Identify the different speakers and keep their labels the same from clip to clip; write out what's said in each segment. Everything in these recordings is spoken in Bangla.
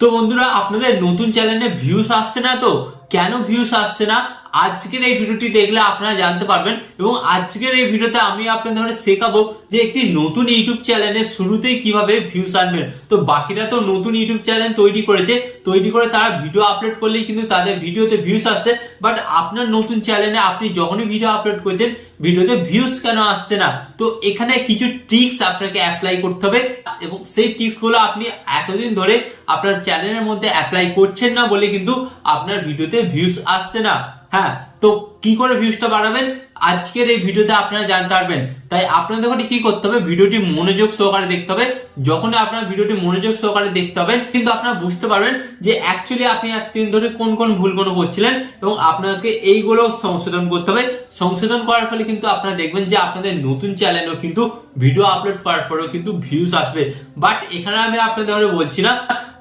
Speaker 1: তো বন্ধুরা, আপনাদের নতুন চ্যানেলে ভিউস আসছে না, তো কেন ভিউস আসছে না আজকের এই ভিডিওটি দেখলে আপনারা জানতে পারবেন। এবং আজকের এই ভিডিওতে আমি আপনাদের শেখাবো যে একটি নতুন ইউটিউব চ্যানেলের শুরুতেই কিভাবে ভিউস আনবেন। তো বাকিরা তো নতুন ইউটিউব চ্যানেল তৈরি করেছে, তৈরি করে তারা ভিডিও আপলোড করলেই কিন্তু তাদের ভিডিওতে ভিউস আসছে। বাট আপনার নতুন চ্যানেলে আপনি যখনই ভিডিও আপলোড করছেন ভিডিওতে ভিউস কেন আসছে না? তো এখানে কিছু ট্রিক্স আপনাকে অ্যাপ্লাই করতে হবে, এবং সেই ট্রিক্স গুলো আপনি এতদিন ধরে আপনার চ্যানেলের মধ্যে অ্যাপ্লাই করছেন না বলে কিন্তু আপনার ভিডিওতে ভিউস আসছে না। হ্যাঁ, তো কি করে ভিউসটা বাড়াবেন আজকের এই ভিডিওতে আপনারা জানতে পারবেন। তাই আপনাদের কি করতে হবে, ভিডিওটি মনোযোগ সহকারে দেখতে হবে। যখন আপনার ভিডিওটি মনোযোগ সহকারে দেখতে হবে কিন্তু আপনারা বুঝতে পারবেন যে অ্যাকচুয়ালি আপনি এতদিন ধরে কোন কোন ভুলগুলো করছিলেন, এবং আপনাকে এইগুলো সংশোধন করতে হবে। সংশোধন করার ফলে কিন্তু আপনারা দেখবেন যে আপনাদের নতুন চ্যানেলেও কিন্তু ভিডিও আপলোড করার পরেও কিন্তু ভিউস আসবে। বাট এখানে আমি আপনাদের বলছি না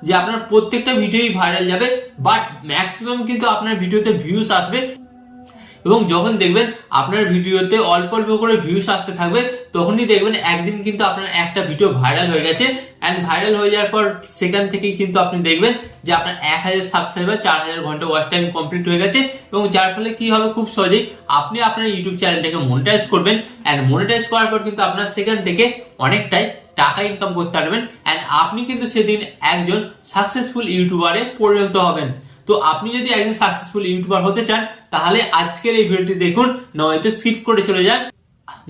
Speaker 1: যে আপনার প্রত্যেকটা ভিডিওই ভাইরাল যাবে, বাট ম্যাক্সিমাম কিন্তু আপনার ভিডিওতে ভিউস আসবে। এবং যখন দেখবেন আপনার ভিডিওতে অল্প অল্প করে ভিউস আসতে থাকবে, তখনই দেখবেন একদিন কিন্তু আপনার একটা ভিডিও ভাইরাল হয়ে গেছে। এন্ড ভাইরাল হয়ে যাওয়ার পর সেখান থেকে কিন্তু আপনি দেখবেন যে আপনার 1000 সাবস্ক্রাইবার, 4000 ঘন্টা ওয়াচ টাইম কমপ্লিট হয়ে গেছে। এবং যার ফলে কি হবে, খুব সহজেই আপনি আপনার ইউটিউব চ্যানেলটাকে মনিটাইজ করবেন। এন্ড মনিটাইজ করার পর কিন্তু আপনার সেখান থেকে অনেকটাই টাকা ইনকাম করতে পারবেন। এন্ড আপনি কিন্তু সেদিন একজন সাকসেসফুল ইউটিউবারে পরিণত হবেন। তো আপনি যদি একজন সাকসেসফুল ইউটিউবার হতে চান তাহলে আজকের এই ভিডিওটি দেখুন, নয়তো স্কিপ করে চলে যান।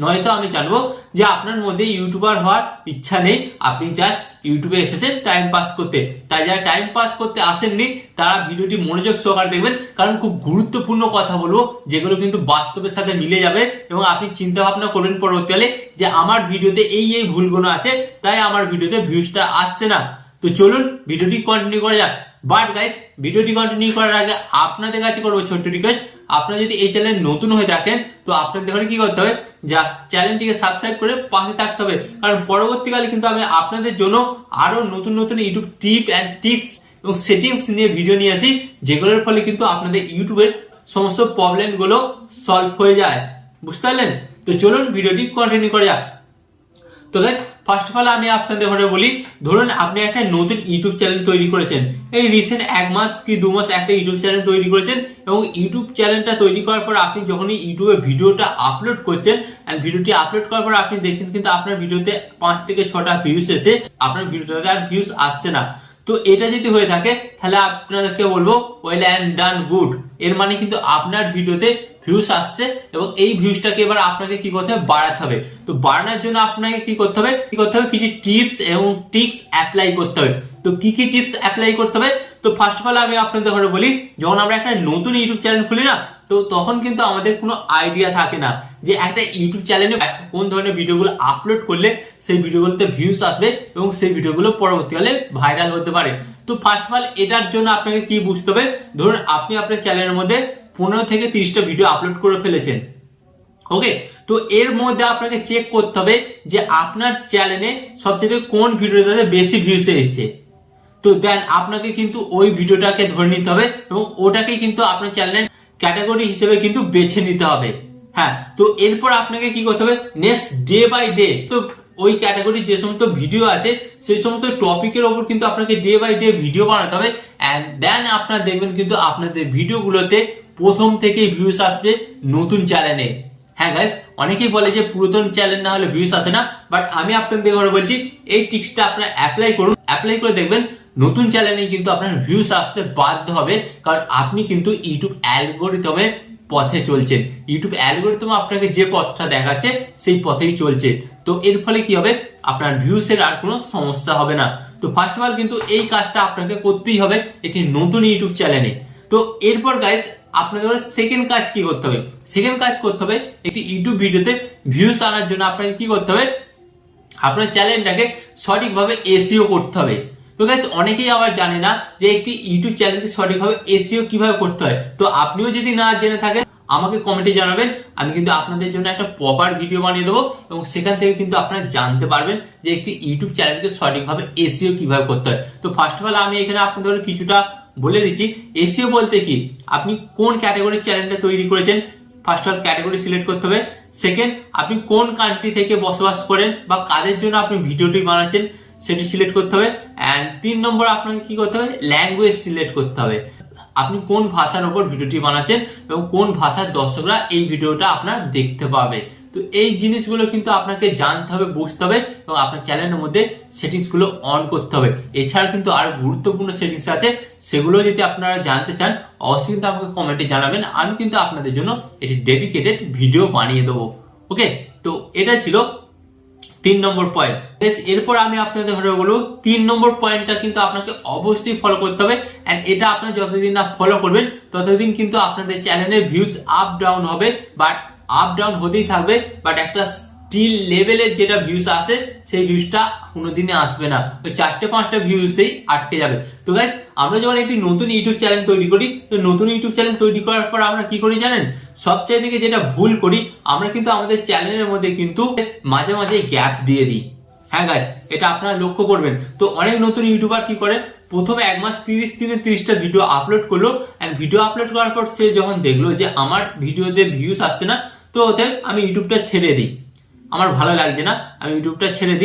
Speaker 1: নয়তো আমি জানবো যে আপনার মধ্যে ইউটিউবার হওয়ার ইচ্ছা নেই, আপনি জাস্ট ইউটিউবে এসেছেন টাইম পাস করতে। তাই যারা টাইম পাস করতে আসেননি তারা ভিডিওটি মনোযোগ সহকারে দেখবেন, কারণ খুব গুরুত্বপূর্ণ কথা বলবো যেগুলো কিন্তু বাস্তবের সাথে মিলে যাবে। এবং আপনি চিন্তা ভাবনা করবেন পরবর্তীকালে যে আমার ভিডিওতে এই এই ভুলগুলো আছে, তাই আমার ভিডিওতে ভিউজটা আসছে না। তো চলুন ভিডিওটি কন্টিনিউ করা যাক। বাট গাইস, ভিডিওটি কন্টিনিউ করার আগে আপনাদের কাছে করবো ছোট্ট রিকোয়েস্ট, আপনারা যদি এই চ্যানেল নতুন হয়ে থাকেন তো আপনাদের কি করতে হবে, জাস্ট চ্যানেলটিকে সাবস্ক্রাইব করে পাশে থাকতে হবে। কারণ পরবর্তীকালে কিন্তু আমি আপনাদের জন্য আরো নতুন নতুন ইউটিউব টিপ এন্ড ট্রিক্স এবং সেটিংস নিয়ে ভিডিও নিয়ে আসি, যেগুলোর ফলে কিন্তু আপনাদের ইউটিউবের সমস্ত প্রবলেম গুলো সলভ হয়ে যায়। বুঝতে পারলেন? তো চলুন ভিডিওটি কন্টিনিউ করা যাক। তো গাইস, ফার্স্ট অফ অল আমি আপনাদের বলি, ধরুন আপনি একটা নতুন ইউটিউব চ্যানেল তৈরি করেছেন, এই রিসেন্ট 1 মাস কি 2 মাস একটা ইউটিউব চ্যানেল তৈরি করেছেন। এবং ইউটিউব চ্যানেলটা তৈরি করার পর আপনি যখনই ইউটিউবে ভিডিওটা আপলোড করছেন, এন্ড ভিডিওটি আপলোড করার পর আপনি দেখছেন কিন্তু আপনার ভিডিওতে 5 থেকে 6টা ভিউস এসে আপনার ভিডিওটাতে আর ভিউস আসছে না। তো এটা যদি হয়ে থাকে তাহলে আপনাদেরকে বলবো ওয়েল অ্যান্ড ডান, গুড। এর মানে কিন্তু আপনার ভিডিওতে ভিউস আসছে, এবং এই ভিউসটাকে এবার আপনাকে কি করতে হবে, বাড়াতে হবে। তো বাড়ানোর জন্য আপনাকে কি করতে হবে, কিছু টিপস এবং ট্রিক্স অ্যাপ্লাই করতে হবে। তো কি কি টিপস অ্যাপ্লাই করতে হবে? তো ফার্স্ট অফ অল আমি আপনাদের বলি, যখন আমরা একটা নতুন ইউটিউব চ্যানেল খুলি না, তো তখন কিন্তু আমাদের কোনো আইডিয়া থাকে না যে একটা ইউটিউব চ্যানেলে কোন ধরনের ভিডিওগুলো আপলোড করলে সেই ভিডিওগুলোতে ভিউস আসবে এবং সেই ভিডিওগুলো পরবর্তীকালে ভাইরাল হতে পারে। তো ফার্স্ট অফ অল এটার জন্য আপনাকে কি বুঝতে হবে, ধরুন আপনি আপনার চ্যানেলের মধ্যে 15 থেকে 30টা ভিডিও আপলোড করে ফেলেছেন। ওকে, তো এর মধ্যে আপনাকে চেক করতে হবে যে আপনার চ্যানেলে সবচেয়ে কোন ভিডিওটাতে বেশি ভিউস এসেছে। তো দেন আপনাকে কিন্তু ওই ভিডিওটাকে ধরে নিতে হবে এবং ওটাকে কিন্তু আপনার চ্যানেলের ক্যাটাগরি হিসেবে কিন্তু বেছে নিতে হবে। হ্যাঁ, তো এরপর আপনাকে কি করতে হবে, নেক্সট ডে বাই ডে তো ওই ক্যাটাগরির যে সমস্ত ভিডিও আছে সেই সমস্ত টপিকের ওপর কিন্তু আপনাকে ডে বাই ডে ভিডিও বানাতে হবে। এন্ড দেন আপনারা দেখবেন কিন্তু আপনাদের ভিডিওগুলোতে প্রথম থেকেই ভিউস আসবে নতুন চ্যানেলে। হ্যাঁ গাইস, অনেকেই বলে যে পুরাতন চ্যানেল না হলে ভিউস আসে না, বাট আমি আপনাদের বলছি এই ট্রিক্সটা আপনারা অ্যাপ্লাই করুন। অ্যাপ্লাই করে দেখবেন নতুন চ্যানেলে কিন্তু আপনার ভিউস আসতে বাধ্য হবে, কারণ আপনি কিন্তু ইউটিউব অ্যালগরিদমের পথে চলছেন। ইউটিউব অ্যালগরিদম আপনাকে যে পথটা দেখাচ্ছে সেই পথেই চলছে। তো এর ফলে কি হবে, আপনার ভিউসের আর কোনো সমস্যা হবে না। তো ফার্স্ট অফ অল কিন্তু এই কাজটা আপনাকে করতেই হবে একটি নতুন ইউটিউব চ্যানেলে। তো এরপর গাইস, আপনাদের সেকেন্ড কাজ কি করতে হবে, সেকেন্ড কাজ করতে হবে একটি ইউটিউব ভিডিওতে ভিউস আনার জন্য আপনাকে কি করতে হবে, আপনার চ্যানেলটাকে সঠিকভাবে এসইও করতে হবে। তো গাইস, অনেকেই আবার জানে না যে একটি ইউটিউব চ্যানেলকে সঠিকভাবে এসইও কিভাবে করতে হয়। তো আপনিও যদি না জেনে থাকেন আমাকে কমেন্টে জানাবেন, আমি কিন্তু আপনাদের জন্য একটা প্রপার ভিডিও বানিয়ে দেবো, এবং সেখান থেকে কিন্তু আপনারা জানতে পারবেন যে একটি ইউটিউব চ্যানেলকে সঠিকভাবে এসইও কিভাবে করতে হয়। তো ফার্স্ট অফ অল আমি এখানে আপনাদের কিছুটা বলে দিচ্ছি। এসইও বলতে কি, আপনি কোন ক্যাটাগরির চ্যানেলটা তৈরি করেছেন, first of all category select করতে হবে। সেকেন্ড, আপনি কোন কান্ট্রি থেকে বসবাস করেন বা কাদের জন্য আপনি ভিডিওটি বানাচ্ছেন সেটি সিলেক্ট করতে হবে। অ্যান্ড 3 নম্বর আপনাকে কি করতে হবে, ল্যাঙ্গুয়েজ সিলেক্ট করতে হবে। আপনি কোন ভাষার উপর ভিডিওটি বানাচ্ছেন এবং কোন ভাষার দর্শকরা এই ভিডিওটা আপনার দেখতে পাবে। তো এই জিনিসগুলো কিন্তু আপনাকে জানতে হবে, বুঝতে হবে এবং আপনার চ্যানেলের মধ্যে সেটিংস গুলো অন করতে হবে। এছাড়া কিন্তু আরো গুরুত্বপূর্ণ সেটিংস আছে, সেগুলো যদি আপনারা জানতে চান অবশ্যই কিন্তু আমাকে কমেন্টে জানাবেন। আমি কিন্তু আপনাদের জন্য এটি ডেডিকেটেড ভিডিও বানিয়ে দেবো। ওকে, তো এটা ছিল 3 নম্বর পয়েন্ট। এরপর আমি আপনাদের ঘরে বলবো 3 নম্বর পয়েন্টটা কিন্তু আপনাকে অবশ্যই ফলো করতে হবে। এন্ড এটা আপনারা যতদিন না ফলো করবেন ততদিন কিন্তু আপনাদের চ্যানেলের ভিউজ আপ ডাউন হবে, বাট আপ ডাউন হতেই থাকবে, বাট একটা স্টিল লেভেলের যেটা ভিউজ আসে সেই ভিউজটা কোনোদিনই আসবে না, ওই 4-5টা ভিউজেই আটকে যাবে। তো গাইস, আমরা যখন একটি নতুন ইউটিউব চ্যানেল তৈরি করি, তো নতুন ইউটিউব চ্যানেল তৈরি করার পর আমরা কি করি জানেন, সবচেয়ে থেকে যেটা ভুল করি, আমরা কিন্তু আমাদের চ্যানেলের মধ্যে কিন্তু মাঝে মাঝে গ্যাপ দিয়ে দিই। হ্যাঁ গাইস, এটা আপনারা লক্ষ্য করবেন। তো অনেক নতুন ইউটিউবার কি করে, প্রথমে 1 মাস 30 দিনে 30টা ভিডিও আপলোড করলো, এন্ড ভিডিও আপলোড করার পর সে যখন দেখলো যে আমার ভিডিওতে ভিউজ আসছে না, তো ওতে আমি ইউটিউবটা ছেড়ে দিই, আমার ভালো লাগছে না, আমি ইউটিউবটা ছেড়ে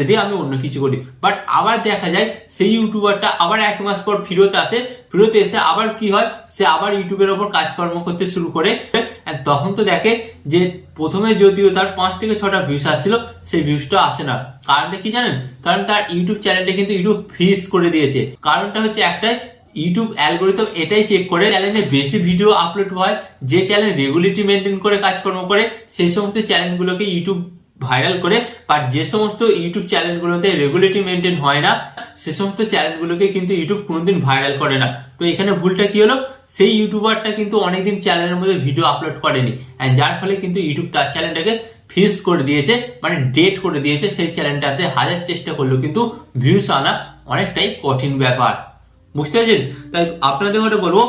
Speaker 1: দিয়ে আমি অন্য কিছু করি। বাট আবার দেখা যায় সেই ইউটিউবারটা আবার 1 মাস পর ফেরত আসে, ফেরত এসে আবার কি হয়, সে আবার ইউটিউবের ওপর কাজকর্ম করতে শুরু করে। তখন তো দেখে যে প্রথমে যদিও তার 5 থেকে 6টা ভিউজ আসছিল, সেই ভিউজটা আসে না। কারণটা কি জানেন, কারণ তার ইউটিউব চ্যানেলটা কিন্তু ইউটিউব ফ্রিজ করে দিয়েছে। কারণটা হচ্ছে একটাই, ইউটিউব অ্যালগোরিদম এটাই চেক করে চ্যানেলে বেশি ভিডিও আপলোড হয়, যে চ্যানেল রেগুলারিটি মেনটেন করে কাজকর্ম করে সেই সমস্ত চ্যানেলগুলোকে ইউটিউব ভাইরাল করে, বাট যে সমস্ত ইউটিউব চ্যানেলগুলোতে রেগুলারিটি মেনটেন হয় না সে সমস্ত চ্যানেলগুলোকে কিন্তু ইউটিউব কোনোদিন ভাইরাল করে না। তো এখানে ভুলটা কি হলো, সেই ইউটিউবারটা কিন্তু অনেকদিন চ্যানেলের মধ্যে ভিডিও আপলোড করেনি, এন্ড যার ফলে কিন্তু ইউটিউব তার চ্যানেলটাকে ফ্রিজ করে দিয়েছে, মানে ডেট করে দিয়েছে। সেই চ্যানেলটাতে হাজার চেষ্টা করলেও কিন্তু ভিউজ আনা অনেকটাই কঠিন ব্যাপার, বুঝতে পারছেন? তাই আপনাদের ঘরে বলবো,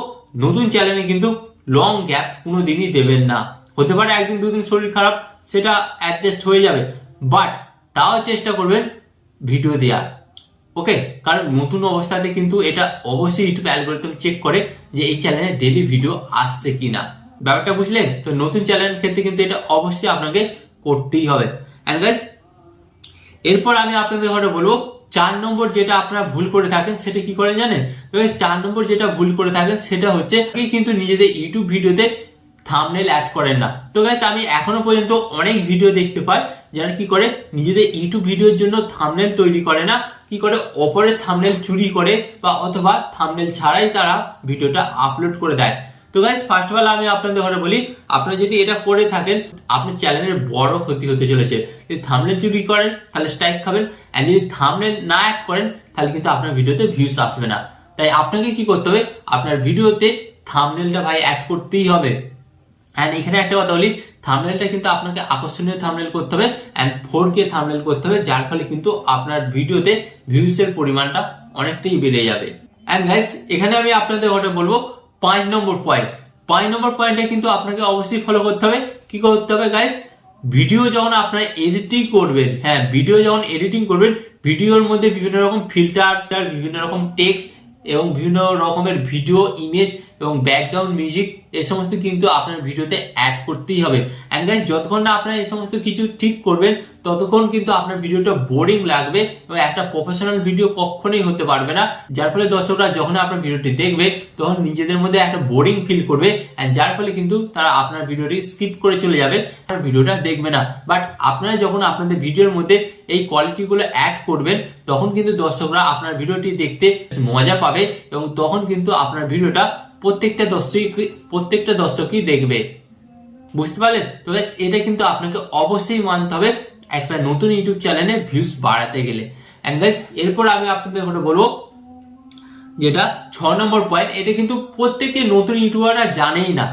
Speaker 1: নতুন চ্যানেলে কিন্তু লং গ্যাপ কোনোদিনই দেবেন না। হতে পারে 1-2 দিন শরীর খারাপ, সেটা অ্যাডজাস্ট হয়ে যাবে, বাট তাও চেষ্টা করবেন ভিডিও দেওয়ার। ওকে, কারণ নতুন অবস্থাতে কিন্তু এটা অবশ্যই ইউটিউব অ্যালগোরিদম চেক করে যে এই চ্যানেলে ডেইলি ভিডিও আসছে কিনা। ব্যাপারটা বুঝলেন? তো নতুন চ্যানেলের ক্ষেত্রে কিন্তু এটা অবশ্যই আপনাকে করতেই হবে। এন্ড গাইস, এরপর আমি আপনাদের ঘরে বলবো 4 নম্বর যেটা আপনারা ভুল করে থাকেন সেটা কি করে জানেন? 4 নম্বর যেটা ভুল করে থাকেন সেটা হচ্ছে কিন্তু নিজেদের ইউটিউব ভিডিওতে থাম্বনেল অ্যাড করেন না। তো গাইস, আমি এখনো পর্যন্ত অনেক ভিডিও দেখতে পাই যারা কি করে নিজেদের ইউটিউব ভিডিওর জন্য থাম্বনেল তৈরি করে না, কি করে অপরের থাম্বনেল চুরি করে বা অথবা থাম্বনেল ছাড়াই তারা ভিডিওটা আপলোড করে দেয়। তো গাইস, ফার্স্ট অফ অল আমি আপনাদের ঘরে বলি, আপনারা যদি এটা করে থাকেন আপনার চ্যানেলের বড় ক্ষতি হতে চলেছে। যদি থাম্বনেল চুরি করেন তাহলে স্ট্রাইক খাবেন, আর যদি থাম্বনেল না অ্যাড করেন তাহলে কিন্তু আপনার ভিডিওতে ভিউজ আসবে না। তাই আপনাকে কি করতে হবে, আপনার ভিডিওতে থাম্বনেলটা ভাই অ্যাড করতেই হবে। এন্ড এখানে একটা কথা বলি, থাম্বনেলটা কিন্তু আপনাকে আকর্ষণীয় থাম্বনেল করতে হবে এন্ড 4K থাম্বনেল করতে হবে, যার ফলে কিন্তু আপনার ভিডিওতে ভিউজের পরিমাণটা অনেকটাই বেড়ে যাবে। এন্ড গাইস, এখানে আমি আপনাদের ঘরে বলবো 5 নম্বর পয়েন্ট। 5 নম্বর পয়েন্টে কিন্তু আপনাকে অবশ্যই ফলো করতে হবে। কি করতে হবে গাইস, ভিডিও যখন আপনারা এডিটিং করবেন, হ্যাঁ ভিডিও যখন এডিটিং করবেন, ভিডিওর মধ্যে বিভিন্ন রকম ফিল্টার, বিভিন্ন রকম টেক্সট এবং বিভিন্ন রকমের ভিডিও, ইমেজ এবং ব্যাকগ্রাউন্ড মিউজিক এই সমস্ত কিন্তু আপনার ভিডিওতে অ্যাড করতেই হবে। এন্ড গাইস, যতক্ষণ না আপনারা এই সমস্ত কিছু ঠিক করবেন ততক্ষণ কিন্তু আপনার ভিডিওটা বোরিং লাগবে এবং একটা প্রফেশনাল ভিডিও কখনোই হতে পারবে না, যার ফলে দর্শকরা যখন আপনার ভিডিওটি দেখবে তখন নিজেদের মধ্যে একটা বোরিং ফিল করবে, এন্ড যার ফলে কিন্তু তারা আপনার ভিডিওটি স্কিপ করে চলে যাবে, আর ভিডিওটা দেখবে না। বাট আপনারা যখন আপনাদের ভিডিওর মধ্যে এই কোয়ালিটি গুলো অ্যাড করবেন তখন কিন্তু দর্শকরা আপনার ভিডিওটি দেখতে মজা পাবে এবং তখন কিন্তু আপনার ভিডিওটা প্রত্যেকটা দর্শকই দেখবে, বুঝতে পারলেন? তো এটা কিন্তু আপনাকে অবশ্যই মানতে হবে একটা নতুন ইউটিউব চ্যানেলে ভিউজ বাড়াতে গেলে। এন্ড গাইস, এরপর আমি আপনাদের বলবো যেটা 6 নম্বর পয়েন্ট, এটা কিন্তু প্রত্যেকটি নতুন ইউটিউবাররা জানেই না।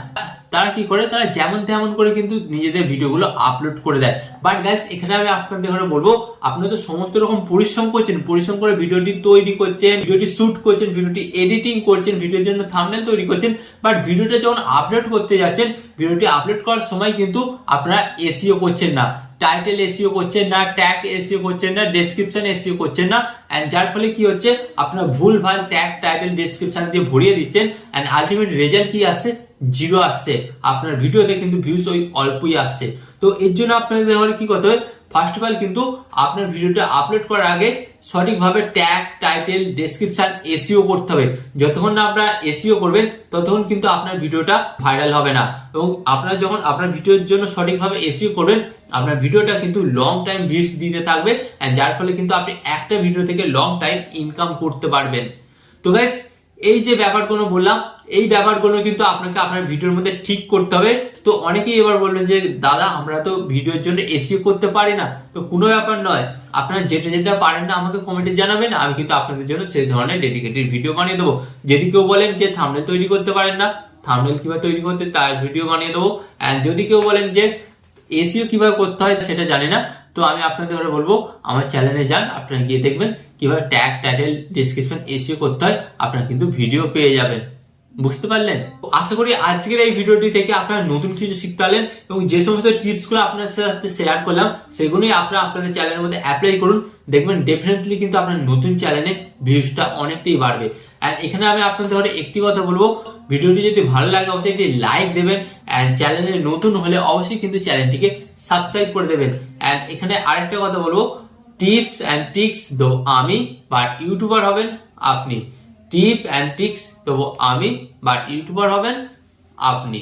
Speaker 1: তারা কি করে, তারা যেমন তেমন করে কিন্তু নিজেদের ভিডিওগুলো আপলোড করে দেয়। বাট গাইস, এখানে আমি আপনাদের বলবো, আপনারা তো সমস্ত রকম পরিশ্রম করছেন, পরিশ্রম করে ভিডিওটি তৈরি করছেন, ভিডিওটি শুট করছেন, ভিডিওটি এডিটিং করছেন, ভিডিওর জন্য থাম্বনেল তৈরি করছেন, বাট ভিডিওটা যখন আপলোড করতে যাচ্ছেন, ভিডিওটি আপলোড করার সময় কিন্তু আপনারা এসইও করছেন না, টাইটেল এসইও করছেন না, ট্যাগ এসইও করছেন না, ডেসক্রিপশন এসইও করছেন না, এন্ড যার ফলে কি হচ্ছে, আপনারা ভুলভাল ট্যাগ, টাইটেল, ডেসক্রিপশন দিয়ে ভরিয়ে দিচ্ছেন, এন্ড আলটিমেট রেজাল্ট কি আসছে, 0 আসছে। আপনার ভিডিওতে কিন্তু ভিউজ ওই অল্পই আসছে। তো এর জন্য আপনাদের ধরে কি করতে হবে, ফার্স্ট অফ অল কিন্তু আপনার ভিডিওটা আপলোড করার আগে সঠিকভাবে ট্যাগ, টাইটেল, ডেসক্রিপশন, এসইও করতে হবে। যতক্ষণ না আপনারা এসইও করবেন ততক্ষণ কিন্তু আপনার ভিডিওটা ভাইরাল হবে না। এবং আপনারা যখন আপনার ভিডিওর জন্য সঠিকভাবে এসইও করবেন, আপনার ভিডিওটা কিন্তু লং টাইম ভিউজ দিতে থাকবে, যার ফলে কিন্তু আপনি একটা ভিডিও থেকে লং টাইম ইনকাম করতে পারবেন। তো গাইস, এই যে ব্যাপারগুলো বললাম, এই ব্যাপারগুলো কিন্তু আপনাকে আপনার ভিডিওর মধ্যে ঠিক করতে হবে। তো অনেকেই এবার বলবেন যে দাদা আমরা তো ভিডিওর জন্য এসইও করতে পারি না। তো কোনো ব্যাপার নয়, আপনারা যেটা যেটা পারেন না আমাকে কমেন্টে জানাবেন, আমি কিন্তু আপনাদের জন্য সেই ধরনের ডেডিকেটেড ভিডিও বানিয়ে দেবো। যদি কেউ বলেন যে থাম্বনেল তৈরি করতে পারেন না, থাম্বনেল কিভাবে তৈরি করতে তার ভিডিও বানিয়ে দেবো। এন্ড যদি কেউ বলেন যে এসইও কিভাবে করতে হয় সেটা জানি না, তো আমি আপনাদের ঘরে বলবো আমার চ্যানেলে যান, আপনারা গিয়ে দেখবেন কিভাবে ট্যাগ, টাইটেল, ডেসক্রিপশন, এসইও করতে হয়, আপনারা কিন্তু ভিডিও পেয়ে যাবেন। বুঝতে পারলেন? আশা করি আজকের এই ভিডিওটি থেকে আপনারা নতুন কিছু শিখতে পারলেন এবং যে সমস্ত টিপস গুলো আপনাদের সাথে শেয়ার করলাম সেগুলোই আপনারা আপনাদের চ্যানেলের মধ্যে অ্যাপ্লাই করুন। দেখবেন ডেফিনেটলি কিন্তু আপনার নতুন চ্যানেলে ভিউজটা অনেকটাই বাড়বে। আর এখানে আমি আপনাদের ঘরে একটি কথা বলবো, ভিডিওটি যদি ভালো লাগে অবশ্যই একটি লাইক দেবেন, এন্ড চ্যানেলে নতুন হলে অবশ্যই কিন্তু চ্যানেলটিকে সাবস্ক্রাইব করে দেবেন। এন্ড এখানে আরেকটা কথা বলবো, টিপস এন্ড ট্রিক্স দেবো আমি, বাট ইউটিউবার হবেন আপনি। টিপ এন্ড ট্রিক্স দেবো আমি, বাট ইউটিউবার হবেন আপনি।